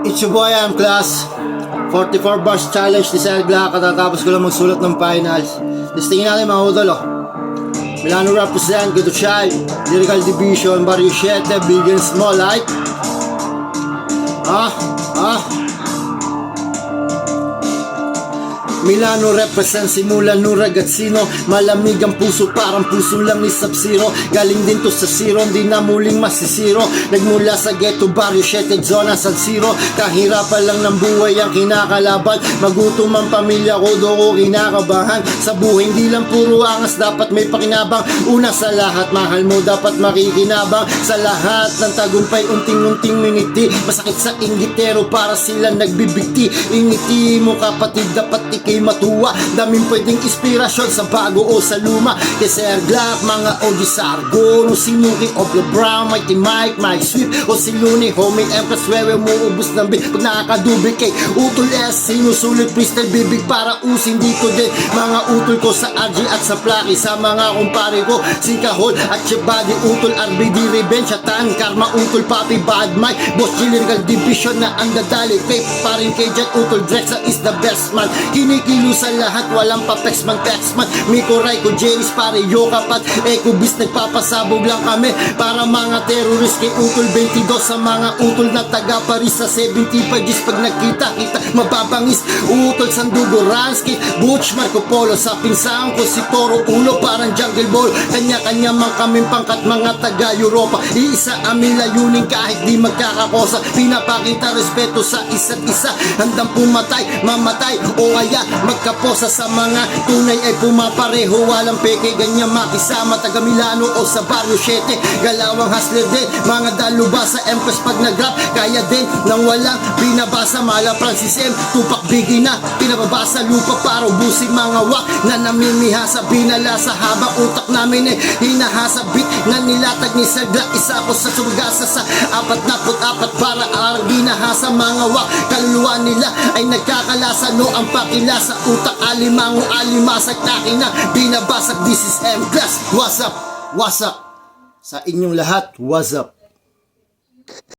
It's your boy, I'm Class. 44 bars challenge ni Sir Black. Katatapos ko lang magsulat ng finals. Testingin natin mga udol, oh. Milano represent, Good to Shine, Lyrical Division, Barrio 7, Big and Small, like. Milano represent, simula nung ragazzino. Malamig ang puso, parang puso lang ni Sub-Zero. Galing din to sa zero, hindi na muling masisiro. Nagmula sa ghetto, barrio 7, zona San Siro. Kahirapan lang ng buhay ang kinakalaban. Magutom ang pamilya ko, doon kinakabahan. Sa buhay hindi lang puro angas, dapat may pakinabang. Una sa lahat, mahal mo dapat makikinabang. Sa lahat ng tagumpay, unting-unting miniti. Masakit sa inggitero, para sila nagbibigti. Ingiti mo kapatid, dapat ikay matuwa. Daming pwedeng inspirasyon sa bago o sa luma. Kay Sir Glock, mga OG Sargo, no Sinuki of the Brown, Mighty Mike, Mike Swift, o si Looney, Homie Empress, wewe mo ubus ng big. Pag nakakadubig kay Utol S, sinusulit freestyle bibig para usin dito din. Mga utol ko sa RG at sa Plaki, sa mga kumpare ko, si Kahol at Chebadi, Utol, RBD, Revenge, Tan, Karma, Utol, Papi, Bad Mike, Boss G, Lyrical Division na ang dadali. Kay parin kay Jet, Utol, Drexa is the best man. Kilo sa lahat, walang pa-text man, text man. Miko, Raiko, Jeris, pare, Yokapat, Eko, Bis, nagpapasabog lang kami para mga terrorist. Kay Utol 22, sa mga utol na taga Paris, sa 75 G's pag nagkita kita mababangis. Utol, Sandugo, Ransky, Butch, Marco Polo, sa pinsang ko si Toro Ulo, parang Jungle Ball. Kanya-kanya man kaming pangkat, mga taga Europa. Iisa aming layunin kahit di magkakakosa. Pinapakita respeto sa isa't isa, handang pumatay, mamatay o kaya magkaposa. Sa mga tunay ay pumapareho, walang peke, ganyan makisama. Taga Milano o sa Barrio 7, galawang hustler din, mga daluba sa Empress pag nag-rap. Kaya din nang walang binabasa, Mala Francis M, Tupac Biggie na pinababasa. Lupa para ubusin mga wak na namimihasa, binalasa habang utak namin eh hinahasa. Beat na nilatag ni Sir Glock, isa ko sa sumagasa sa 44 para arang ginahasa. Mga wak kaluluwa nila ay nagkakalasa, no ang pakilasa. Utak alimango, alimasag, takin na binabasag. This is M Class. What's up? What's up? Sa inyong lahat, what's up?